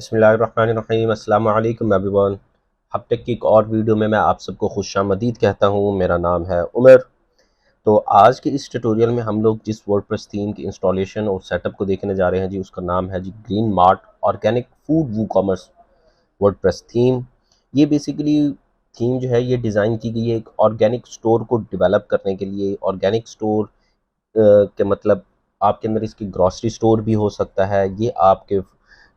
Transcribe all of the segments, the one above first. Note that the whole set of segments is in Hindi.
बिस्मिल्लाहिर्रहमानिर्रहीम अस्सलाम वालेकुम एवरीवन। हफ्ते की एक और वीडियो में मैं आप सबको खुशामदीद कहता हूँ। मेरा नाम है उमर। तो आज के इस ट्यूटोरियल में हम लोग जिस वर्डप्रेस थीम की इंस्टॉलेशन और सेटअप को देखने जा रहे हैं जी, उसका नाम है जी ग्रीन मार्ट ऑर्गेनिक फूड वू कॉमर्स वर्डप्रेस थीम। ये बेसिकली थीम जो है ये डिज़ाइन की गई है एक ऑर्गेनिक स्टोर को डेवलप करने के लिए। ऑर्गेनिक स्टोर के मतलब आपके अंदर इसकी ग्रॉसरी स्टोर भी हो सकता है, ये आपके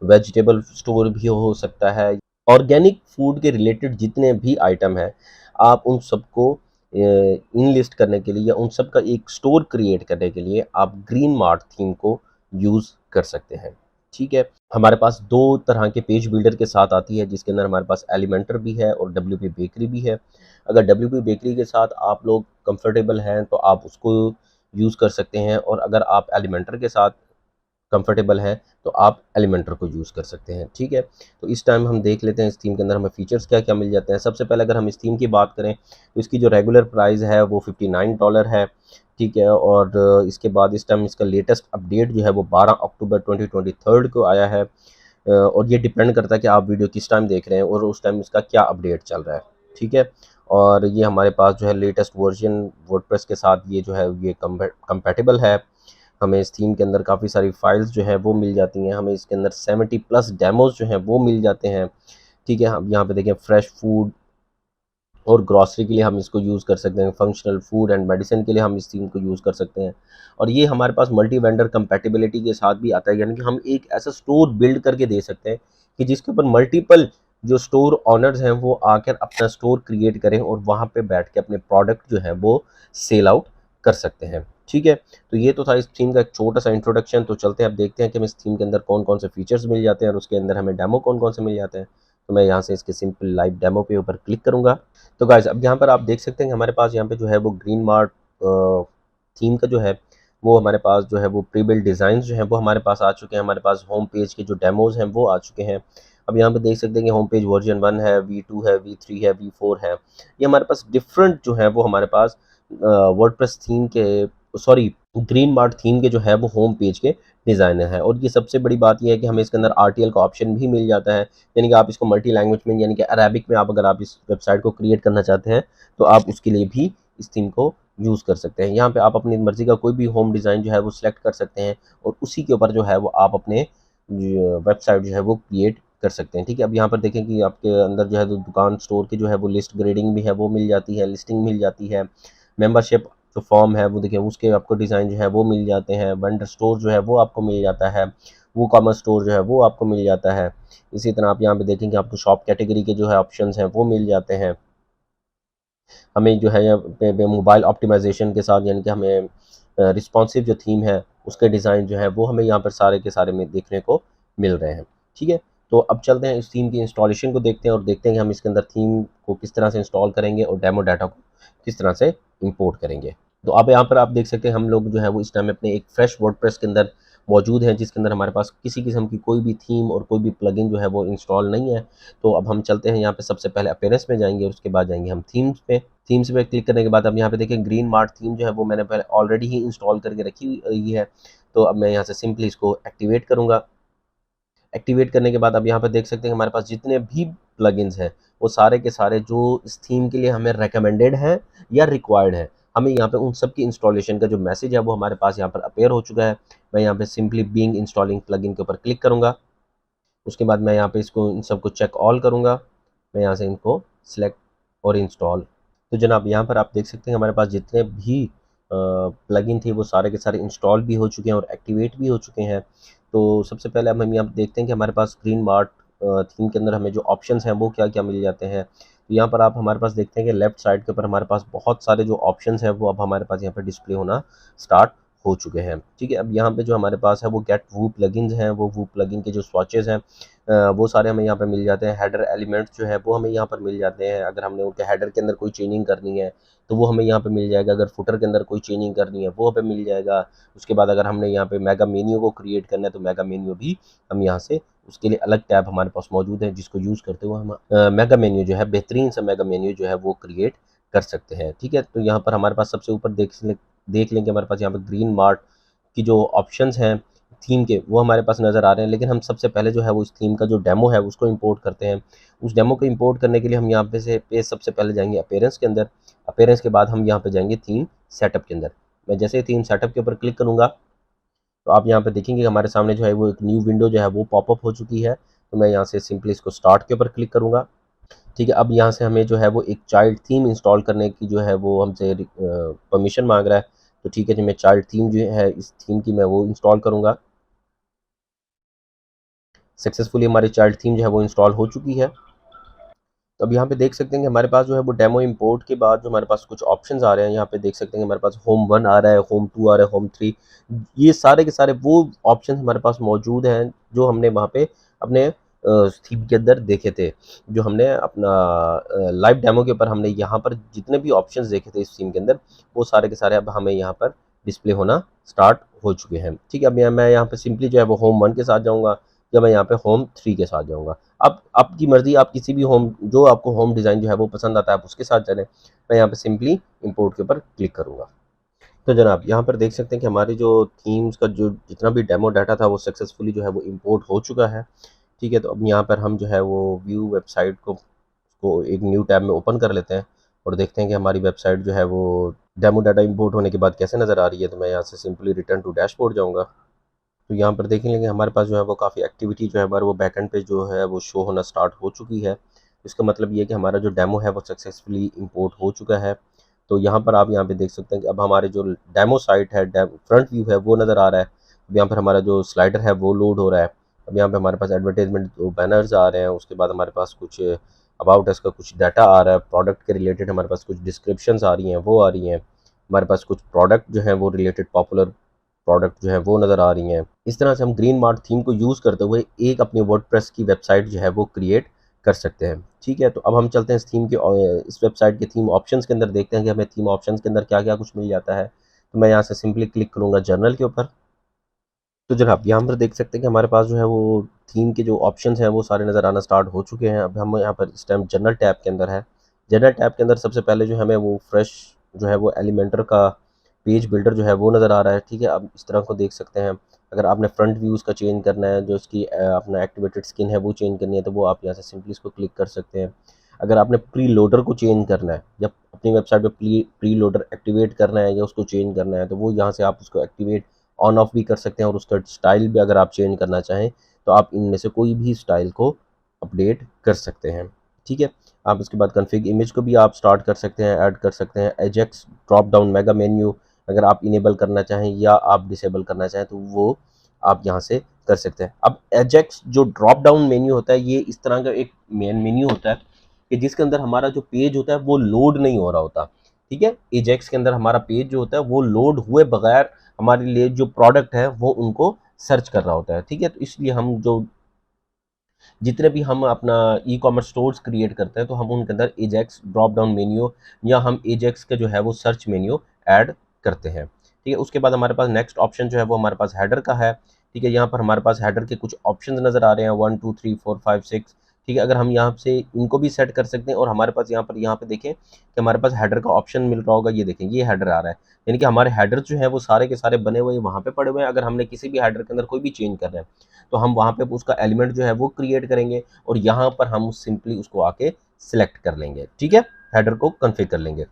वेजिटेबल स्टोर भी हो सकता है। ऑर्गेनिक फूड के रिलेटेड जितने भी आइटम हैं, आप उन सबको इन लिस्ट करने के लिए या उन सब का एक स्टोर क्रिएट करने के लिए आप ग्रीन मार्ट थीम को यूज़ कर सकते हैं। ठीक है, हमारे पास दो तरह के पेज बिल्डर के साथ आती है, जिसके अंदर हमारे पास एलिमेंटर भी है और डब्ल्यूपी बेकरी भी है। अगर डब्ल्यूपी बेकरी के साथ आप लोग कंफर्टेबल हैं तो आप उसको यूज़ कर सकते हैं, और अगर आप एलिमेंटर के साथ कंफर्टेबल है तो आप एलिमेंटर को यूज़ कर सकते हैं। ठीक है, तो इस टाइम हम देख लेते हैं इस थीम के अंदर हमें फीचर्स क्या क्या मिल जाते हैं। सबसे पहले अगर हम इस थीम की बात करें तो इसकी जो रेगुलर प्राइस है वो $59 है। ठीक है, और इसके बाद इस टाइम इसका लेटेस्ट अपडेट जो है वो 12 अक्टूबर 2023 को आया है। और ये डिपेंड करता है कि आप वीडियो किस टाइम देख रहे हैं और उस टाइम इसका क्या अपडेट चल रहा है। ठीक है, और ये हमारे पास जो है लेटेस्ट वर्जन वर्डप्रेस के साथ ये जो है ये कंपैटिबल है। हमें इस थीम के अंदर काफ़ी सारी फाइल्स जो हैं वो मिल जाती हैं। हमें इसके अंदर 70 प्लस डेमोज़ जो हैं वो मिल जाते हैं। ठीक है, हम यहाँ पे देखें फ्रेश फूड और ग्रॉसरी के लिए हम इसको यूज़ कर सकते हैं। फंक्शनल फूड एंड मेडिसिन के लिए हम इस थीम को यूज़ कर सकते हैं। और ये हमारे पास मल्टी वेंडर कंपैटिबिलिटी के साथ भी आता है, यानी कि हम एक ऐसा स्टोर बिल्ड करके दे सकते हैं कि जिसके ऊपर मल्टीपल जो स्टोर ओनर्स हैं वो आकर अपना स्टोर क्रिएट करें और वहाँ पे बैठ के अपने प्रोडक्ट जो है वो सेल आउट कर सकते हैं। ठीक है, तो ये तो था इस थीम का एक छोटा सा इंट्रोडक्शन। तो चलते हैं अब देखते हैं कि हमें इस थीम के अंदर कौन कौन से फीचर्स मिल जाते हैं और उसके अंदर हमें डेमो कौन कौन से मिल जाते हैं। तो मैं यहाँ से इसके सिंपल लाइव डेमो पे ऊपर क्लिक करूँगा। तो गाइज़ अब यहाँ पर आप देख सकते हैं कि हमारे पास यहाँ पे जो है वो ग्रीन मार्ट थीम का जो है वो हमारे पास जो है वो प्री बिल्ट डिज़ाइंस जो हैं वो हमारे पास आ चुके हैं। हमारे पास होम पेज के जो डेमोज़ हैं वो आ चुके हैं। अब यहाँ पे देख सकते हैं कि होम पेज वर्जन 1 है, V2 है, V3 है, V4 है। ये हमारे पास डिफरेंट जो है वो हमारे पास वर्डप्रेस थीम के सॉरी ग्रीन मार्ट थीम के जो है वो होम पेज के डिज़ाइन है। और ये सबसे बड़ी बात ये है कि हमें इसके अंदर RTL का ऑप्शन भी मिल जाता है, यानी कि आप इसको मल्टी लैंग्वेज में यानी कि अरेबिक में आप अगर आप इस वेबसाइट को क्रिएट करना चाहते हैं तो आप उसके लिए भी इस थीम को यूज़ कर सकते हैं। यहाँ पे आप अपनी मर्ज़ी का कोई भी होम डिज़ाइन जो है वो सिलेक्ट कर सकते हैं और उसी के ऊपर जो है वो आप अपने वेबसाइट जो है वो क्रिएट कर सकते हैं। ठीक है, अब यहाँ पर देखें कि आपके अंदर जो है तो दुकान स्टोर की जो है वो लिस्ट ग्रेडिंग भी है वो मिल जाती है, लिस्टिंग मिल जाती है। मेंबरशिप जो फॉर्म है वो देखिए उसके आपको डिज़ाइन जो है वो मिल जाते हैं। वेंडर स्टोर जो है वो आपको मिल जाता है। वो कॉमर्स स्टोर जो है वो आपको मिल जाता है। इसी तरह आप यहाँ पे देखेंगे आपको शॉप कैटेगरी के जो है ऑप्शंस हैं वो मिल जाते हैं। हमें जो है यहाँ पे मोबाइल ऑप्टिमाइजेशन के साथ यानी कि हमें रिस्पॉन्सिव जो थीम है उसके डिज़ाइन जो है वो हमें यहाँ पर सारे के सारे में देखने को मिल रहे हैं। ठीक है, तो अब चलते हैं इस थीम की इंस्टॉलेशन को देखते हैं और देखते हैं कि हम इसके अंदर थीम को किस तरह से इंस्टॉल करेंगे और डेमो डाटा को किस तरह से इंपोर्ट करेंगे। तो अब यहाँ पर आप देख सकते हैं हम लोग जो है वो इस टाइम अपने एक फ्रेश वर्डप्रेस के अंदर मौजूद हैं, जिसके अंदर हमारे पास किसी किस्म की कोई भी थीम और कोई भी प्लगइन जो है वो इंस्टॉल नहीं है। तो अब हम चलते हैं यहाँ पे सबसे पहले अपीयरेंस में जाएंगे और उसके बाद जाएंगे हम थीम्स पे। थीम्स पे क्लिक करने के बाद अब यहाँ पे देखें ग्रीन मार्ट थीम जो है वो मैंने पहले ऑलरेडी ही इंस्टॉल करके रखी हुई है। तो अब मैं यहाँ से सिंपली इसको एक्टिवेट करूँगा। एक्टिवेट करने के बाद अब यहाँ पे देख सकते हैं हमारे पास जितने भी प्लगइन्स हैं वो सारे के सारे जो इस थीम के लिए हमें रिकमेंडेड हैं या रिक्वायर्ड है, हमें यहाँ पे उन सब की इंस्टॉलेशन का जो मैसेज है वो हमारे पास यहाँ पर अपीयर हो चुका है। मैं यहाँ पे सिंपली बीइंग इंस्टॉलिंग प्लगइन के ऊपर क्लिक करूँगा। उसके बाद मैं यहाँ पे इसको इन सबको चेक ऑल करूँगा। मैं यहाँ से इनको सिलेक्ट और इंस्टॉल। तो जनाब यहाँ पर आप देख सकते हैं हमारे पास जितने भी प्लगइन थे वो सारे के सारे इंस्टॉल भी हो चुके हैं और एक्टिवेट भी हो चुके हैं। तो सबसे पहले अब हम यहाँ पे देखते हैं कि हमारे पास ग्रीन मार्ट थीम के अंदर हमें जो ऑप्शंस हैं वो क्या क्या मिल जाते हैं। तो यहाँ पर आप हमारे पास देखते हैं कि लेफ्ट साइड के ऊपर हमारे पास बहुत सारे जो ऑप्शंस हैं वो अब हमारे पास यहाँ पर डिस्प्ले होना स्टार्ट हो चुके हैं। ठीक है, अब यहाँ पे जो हमारे पास है वो गेट वू प्लगइन्स हैं, वो वू प्लगइन के जो स्वॉचेस हैं वो सारे हमें यहाँ पे मिल जाते हैं। हेडर एलिमेंट्स जो है वो हमें यहाँ पर मिल जाते हैं। अगर हमने उनके हेडर के अंदर कोई चेंजिंग करनी है तो वो हमें यहाँ पे मिल जाएगा। अगर फुटर के अंदर कोई चेंजिंग करनी है वो हमें मिल जाएगा। उसके बाद अगर हमने यहाँ पे मेगा मेन्यू को क्रिएट करना है तो मेगा मेन्यू भी हम यहाँ से उसके लिए अलग टैब हमारे पास मौजूद है, जिसको यूज़ करते हुए हम मेगा मेन्यू जो है बेहतरीन सा मेगा मेन्यू जो है वो क्रिएट कर सकते हैं। ठीक है, तो यहाँ पर हमारे पास सबसे ऊपर देख लें कि हमारे पास यहाँ पर ग्रीन मार्ट की जो ऑप्शंस हैं थीम के वो हमारे पास नज़र आ रहे हैं, लेकिन हम सबसे पहले जो है वो इस थीम का जो डेमो है उसको इंपोर्ट करते हैं। उस डेमो को इंपोर्ट करने के लिए हम यहाँ पे सबसे पहले जाएंगे अपीयरेंस के अंदर। अपीयरेंस के बाद हम यहाँ पे जाएंगे थीम सेटअप के अंदर। मैं जैसे थीम सेटअप के ऊपर क्लिक करूँगा तो आप यहाँ पे देखेंगे कि हमारे सामने जो है वो एक न्यू विंडो जो है वो पॉपअप हो चुकी है। तो मैं यहाँ से सिंपली इसको स्टार्ट के ऊपर क्लिक करूँगा। ठीक है, अब यहाँ से हमें जो है वो एक चाइल्ड थीम इंस्टॉल करने की जो है वो हमसे परमिशन मांग रहा है। तो ठीक है जी, मैं चाइल्ड थीम जो है इस थीम की मैं वो इंस्टॉल करूँगा। सक्सेसफुली हमारी चाइल्ड थीम जो है वो इंस्टॉल हो चुकी है। तो अब यहाँ पे देख सकते हैं कि हमारे पास जो है वो डेमो इंपोर्ट के बाद जो हमारे पास कुछ ऑप्शंस आ रहे हैं। यहाँ पे देख सकते हैं कि हमारे पास होम 1 आ रहा है, होम 2 आ रहा है, होम 3। ये सारे के सारे वो ऑप्शंस हमारे पास मौजूद हैं जो हमने वहाँ पे अपने थीम के अंदर देखे थे। जो हमने अपना लाइव डेमो के ऊपर हमने यहाँ पर जितने भी ऑप्शंस देखे थे इस थीम के अंदर, वो सारे के सारे अब हमें यहाँ पर डिस्प्ले होना स्टार्ट हो चुके हैं। ठीक है, अब मैं यहाँ पे सिंपली जो है वो होम 1 के साथ जाऊँगा, या मैं यहाँ पे होम 3 के साथ जाऊँगा। अब आपकी मर्ज़ी, आप किसी भी होम जो आपको होम डिज़ाइन जो है वो पसंद आता है आप उसके साथ चलें। मैं यहाँ पे सिंपली इंपोर्ट के ऊपर क्लिक करूँगा। तो जनाब यहाँ पर देख सकते हैं कि हमारी जो थीम्स का जो जितना भी डेमो डाटा था वो सक्सेसफुली जो है वो इंपोर्ट हो चुका है। ठीक है, तो अब यहाँ पर हम जो है वो व्यू वेबसाइट को एक न्यू टैब में ओपन कर लेते हैं और देखते हैं कि हमारी वेबसाइट जो है वो डेमो डाटा इंपोर्ट होने के बाद कैसे नज़र आ रही है। तो मैं यहाँ से सिंपली रिटर्न टू डैशबोर्ड जाऊँगा। तो यहाँ पर देखेंगे कि हमारे पास जो है वो काफ़ी एक्टिविटी जो है हमारे वो बैकएंड पे जो है वो शो होना स्टार्ट हो चुकी है। इसका मतलब ये है कि हमारा जो डेमो है वो सक्सेसफुली इंपोर्ट हो चुका है। तो यहाँ पर आप यहाँ पे देख सकते हैं कि अब हमारे जो डेमो साइट है, फ्रंट व्यू है वो नज़र आ रहा है। अब यहाँ पर हमारा जो स्लाइडर है वो लोड हो रहा है। अब यहाँ पे हमारे पास एडवर्टाइजमेंट बैनर्स आ रहे हैं, उसके बाद हमारे पास कुछ अबाउट अस का कुछ डाटा आ रहा है, प्रोडक्ट के रिलेटेड हमारे पास कुछ डिस्क्रिप्शंस आ रही हैं, वो आ रही हैं। हमारे पास कुछ प्रोडक्ट जो हैं वो रिलेटेड पॉपुलर प्रोडक्ट जो है वो नज़र आ रही हैं। इस तरह से हम ग्रीन मार्ट थीम को यूज़ करते हुए एक अपनी वर्डप्रेस की वेबसाइट जो है वो क्रिएट कर सकते हैं। ठीक है, तो अब हम चलते हैं इस थीम के इस वेबसाइट के थीम ऑप्शंस के अंदर, देखते हैं कि हमें थीम ऑप्शंस के अंदर क्या क्या कुछ मिल जाता है। तो मैं यहाँ से सिंपली क्लिक करूँगा जर्नल के ऊपर। तो जनाब यहाँ पर देख सकते हैं कि हमारे पास जो है वो थीम के जो ऑप्शंस हैं वो सारे नज़र आना स्टार्ट हो चुके हैं। अब हम यहाँ पर इस टाइम जनरल टैब के अंदर है। जनरल टैब के अंदर सबसे पहले जो हमें वो फ्रेश जो है वो एलिमेंटर का पेज बिल्डर जो है वो नज़र आ रहा है। ठीक है, अब इस तरह को देख सकते हैं। अगर आपने फ्रंट व्यूज़ का चेंज करना है, जो इसकी अपना एक्टिवेटेड स्किन है वो चेंज करनी है, तो वो आप यहाँ से सिंपली इसको क्लिक कर सकते हैं। अगर आपने प्री लोडर को चेंज करना है, जब अपनी वेबसाइट पर प्री लोडर एक्टिवेट करना है या उसको चेंज करना है, तो वो यहाँ से आप उसको एक्टिवेट ऑन ऑफ भी कर सकते हैं। और उसका स्टाइल भी अगर आप चेंज करना चाहें तो आप इनमें से कोई भी स्टाइल को अपडेट कर सकते हैं। ठीक है, आप उसके बाद कॉन्फ़िग इमेज को भी आप स्टार्ट कर सकते हैं, ऐड कर सकते हैं। Ajax drop down mega menu अगर आप इनेबल करना चाहें या आप डिसेबल करना चाहें तो वो आप यहाँ से कर सकते हैं। अब एजेक्स जो ड्रॉप डाउन मेन्यू होता है ये इस तरह का एक मेन मेन्यू होता है कि जिसके अंदर हमारा जो पेज होता है वो लोड नहीं हो रहा होता। ठीक है, एजेक्स के अंदर हमारा पेज जो होता है वो लोड हुए बगैर हमारे लिए जो प्रोडक्ट है वो उनको सर्च कर रहा होता है। ठीक है, तो इसलिए हम जो जितने भी हम अपना ई कॉमर्स स्टोर्स क्रिएट करते हैं तो हम उनके अंदर एजेक्स ड्रॉप डाउन मेन्यू या हम एजेक्स का जो है वो सर्च मेन्यू ऐड करते हैं। ठीक है, उसके बाद हमारे पास नेक्स्ट ऑप्शन जो है वो हमारे पास हेडर का है। ठीक है, यहाँ पर हमारे पास हेडर के कुछ ऑप्शन नज़र आ रहे हैं 1 2 3 4 5 6। ठीक है, अगर हम यहाँ से इनको भी सेट कर सकते हैं और हमारे पास यहाँ पे देखें कि हमारे पास हेडर का ऑप्शन मिल रहा होगा। ये देखें, ये हेडर आ रहा है, यानी कि हमारे हेडर जो है वो सारे के सारे बने हुए वहाँ पे पड़े हुए हैं। अगर हमने किसी भी हेडर के अंदर कोई भी चेंज करना है तो हम वहाँ पे उसका एलिमेंट जो है वो क्रिएट करेंगे और यहाँ पर हम सिंपली उसको आके सिलेक्ट कर लेंगे। ठीक है, हेडर को कॉन्फ़िगर कर लेंगे।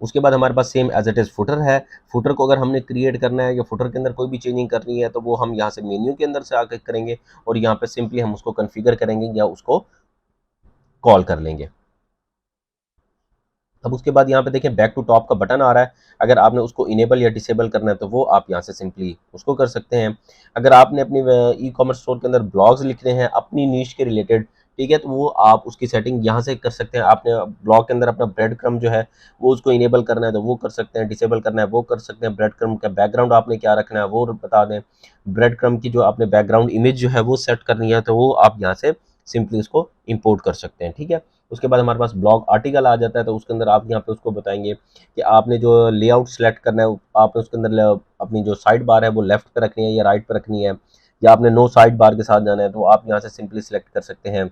उसके बाद हमारे पास same as it is footer है। फुटर को अगर हमने क्रिएट करना है या फुटर के अंदर कोई भी चेंजिंग करनी है तो वो हम यहाँ से मेन्यू के अंदर से आके करेंगे और यहाँ पे सिंपली हम उसको कॉन्फ़िगर करेंगे या उसको कॉल कर लेंगे। अब उसके बाद यहाँ पे देखें बैक टू टॉप का बटन आ रहा है। अगर आपने उसको इनेबल या डिसेबल करना है तो वो आप यहाँ से सिंपली उसको कर सकते हैं। अगर आपने अपनी ई कॉमर्स स्टोर के अंदर ब्लॉग्स लिखने हैं अपनी नीश के रिलेटेड, ठीक है, तो वो आप उसकी सेटिंग यहाँ से कर सकते हैं। आपने ब्लॉग के अंदर अपना ब्रेड क्रम जो है वो उसको इनेबल करना है तो वो कर सकते हैं, डिसेबल करना है वो कर सकते हैं। ब्रेड क्रम का बैकग्राउंड आपने क्या रखना है वो बता दें। ब्रेड क्रम की जो आपने बैकग्राउंड इमेज जो है वो सेट करनी है तो वो आप यहाँ से सिंपली उसको इम्पोर्ट कर सकते हैं। ठीक है, उसके बाद हमारे पास ब्लॉग आर्टिकल आ जाता है तो उसके अंदर आप यहाँ पे उसको बताएंगे कि आपने जो लेआउट सेलेक्ट करना है आपने उसके अंदर अपनी जो साइड बार है वो लेफ्ट पे रखनी है या राइट पे रखनी है, या आपने नो साइड बार के साथ जाना है तो आप यहाँ से सिंपली सिलेक्ट कर सकते हैं।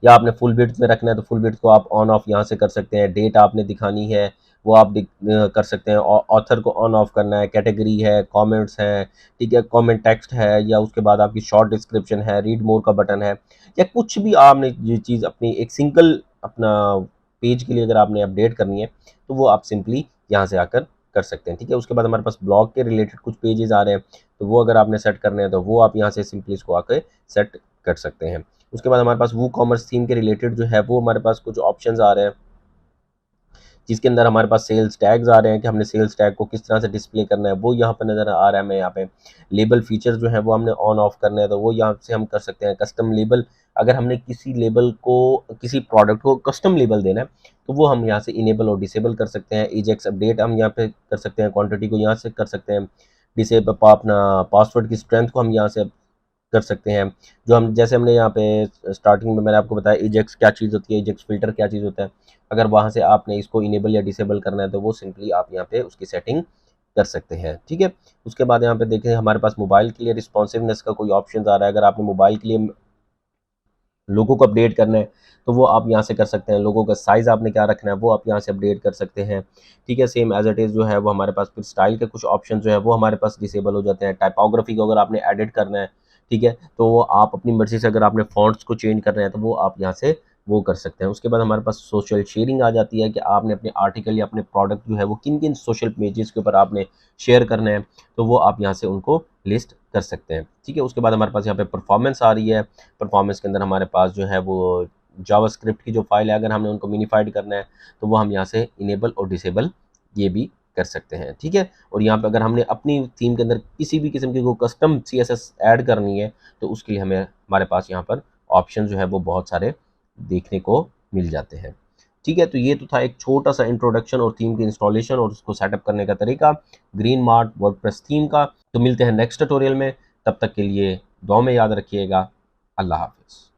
या आपने फुल विड्थ में रखना है तो फुल विड्थ को आप ऑन ऑफ यहाँ से कर सकते हैं। डेट आपने दिखानी है, वो आप कर सकते हैं। ऑथर को ऑन ऑफ करना है, कैटेगरी है, कमेंट्स हैं, ठीक है, कमेंट टेक्स्ट है, या उसके बाद आपकी शॉर्ट डिस्क्रिप्शन है, रीड मोर का बटन है, या कुछ भी आपने ये चीज़ अपनी एक सिंगल अपना पेज के लिए अगर आपने अपडेट करनी है तो वो आप सिंपली यहाँ से आकर कर सकते हैं। ठीक है, उसके बाद हमारे पास ब्लॉग के रिलेटेड कुछ पेजेस आ रहे हैं, तो वो अगर आपने सेट करने हैं तो वो आप यहाँ से सिंपली इसको आकर सेट कर सकते हैं। उसके बाद हमारे पास वो कॉमर्स थीम के रिलेटेड जो है वो हमारे पास कुछ ऑप्शंस आ रहे हैं, जिसके अंदर हमारे पास सेल्स टैग्स आ रहे हैं कि हमने सेल्स टैग को किस तरह से डिस्प्ले करना है, वो यहाँ पर नज़र आ रहा है हमें। यहाँ पे लेबल फीचर्स जो है वो हमने ऑन ऑफ करना है, तो वो यहाँ से हम कर सकते हैं। कस्टम लेबल, अगर हमने किसी लेबल को, किसी प्रोडक्ट को कस्टम लेबल देना है तो वो हम यहाँ से इनेबल और डिसेबल कर सकते हैं। एजेक्स अपडेट हम यहाँ पे कर सकते हैं, क्वान्टिटी को यहाँ से कर सकते हैं, डिसेबल अपना पासवर्ड की स्ट्रेंथ को हम यहाँ से कर सकते हैं। जो हम जैसे हमने यहाँ पे स्टार्टिंग में मैंने आपको बताया एजेक्स क्या चीज़ होती है, एजेक्स फिल्टर क्या चीज़ होता है, अगर वहाँ से आपने इसको इनेबल या डिसेबल करना है तो वो सिंपली आप यहाँ पे उसकी सेटिंग कर सकते हैं। ठीक है, उसके बाद यहाँ पे देखें हमारे पास मोबाइल के लिए रिस्पॉन्सिवनेस का कोई ऑप्शन आ रहा है। अगर आपने मोबाइल के लिए लोगों को अपडेट करना है तो वो आप यहाँ से कर सकते हैं। लोगों का साइज़ आपने क्या रखना है वो आप यहाँ से अपडेट कर सकते हैं। ठीक है, सेम एज इट इज़ जो है वो हमारे पास फिर स्टाइल के कुछ ऑप्शन जो है वो हमारे पास डिसेबल हो जाते हैं। टाइपोग्राफी को अगर आपने एडिट करना है, ठीक है, तो वो आप अपनी मर्ज़ी से, अगर आपने फ़ॉन्ट्स को चेंज करना है तो वो आप यहाँ से वो कर सकते हैं। उसके बाद हमारे पास सोशल शेयरिंग आ जाती है कि आपने अपने आर्टिकल या अपने प्रोडक्ट जो है वो किन किन सोशल पेजेस के ऊपर आपने शेयर करना है, तो वो आप यहाँ से उनको लिस्ट कर सकते हैं। ठीक है, उसके बाद हमारे पास यहाँ पे परफॉर्मेंस आ रही है। परफॉर्मेंस के अंदर हमारे पास जो है वो जावास्क्रिप्ट की जो फाइल है, अगर हमने उनको मिनिफाइड करना है तो वो हम यहाँ से इनेबल और डिसेबल ये भी कर सकते हैं। ठीक है, और यहाँ पे अगर हमने अपनी थीम के अंदर किसी भी किस्म की कोई कस्टम सीएसएस ऐड करनी है तो उसके लिए हमें हमारे पास यहाँ पर ऑप्शन जो है वो बहुत सारे देखने को मिल जाते हैं। ठीक है, तो ये तो था एक छोटा सा इंट्रोडक्शन और थीम की इंस्टॉलेशन और उसको सेटअप करने का तरीका ग्रीन मार्ट वर्डप्रेस थीम का। तो मिलते हैं नेक्स्ट ट्यूटोरियल में, तब तक के लिए दुआ में याद रखिएगा। अल्लाह हाफ़िज़।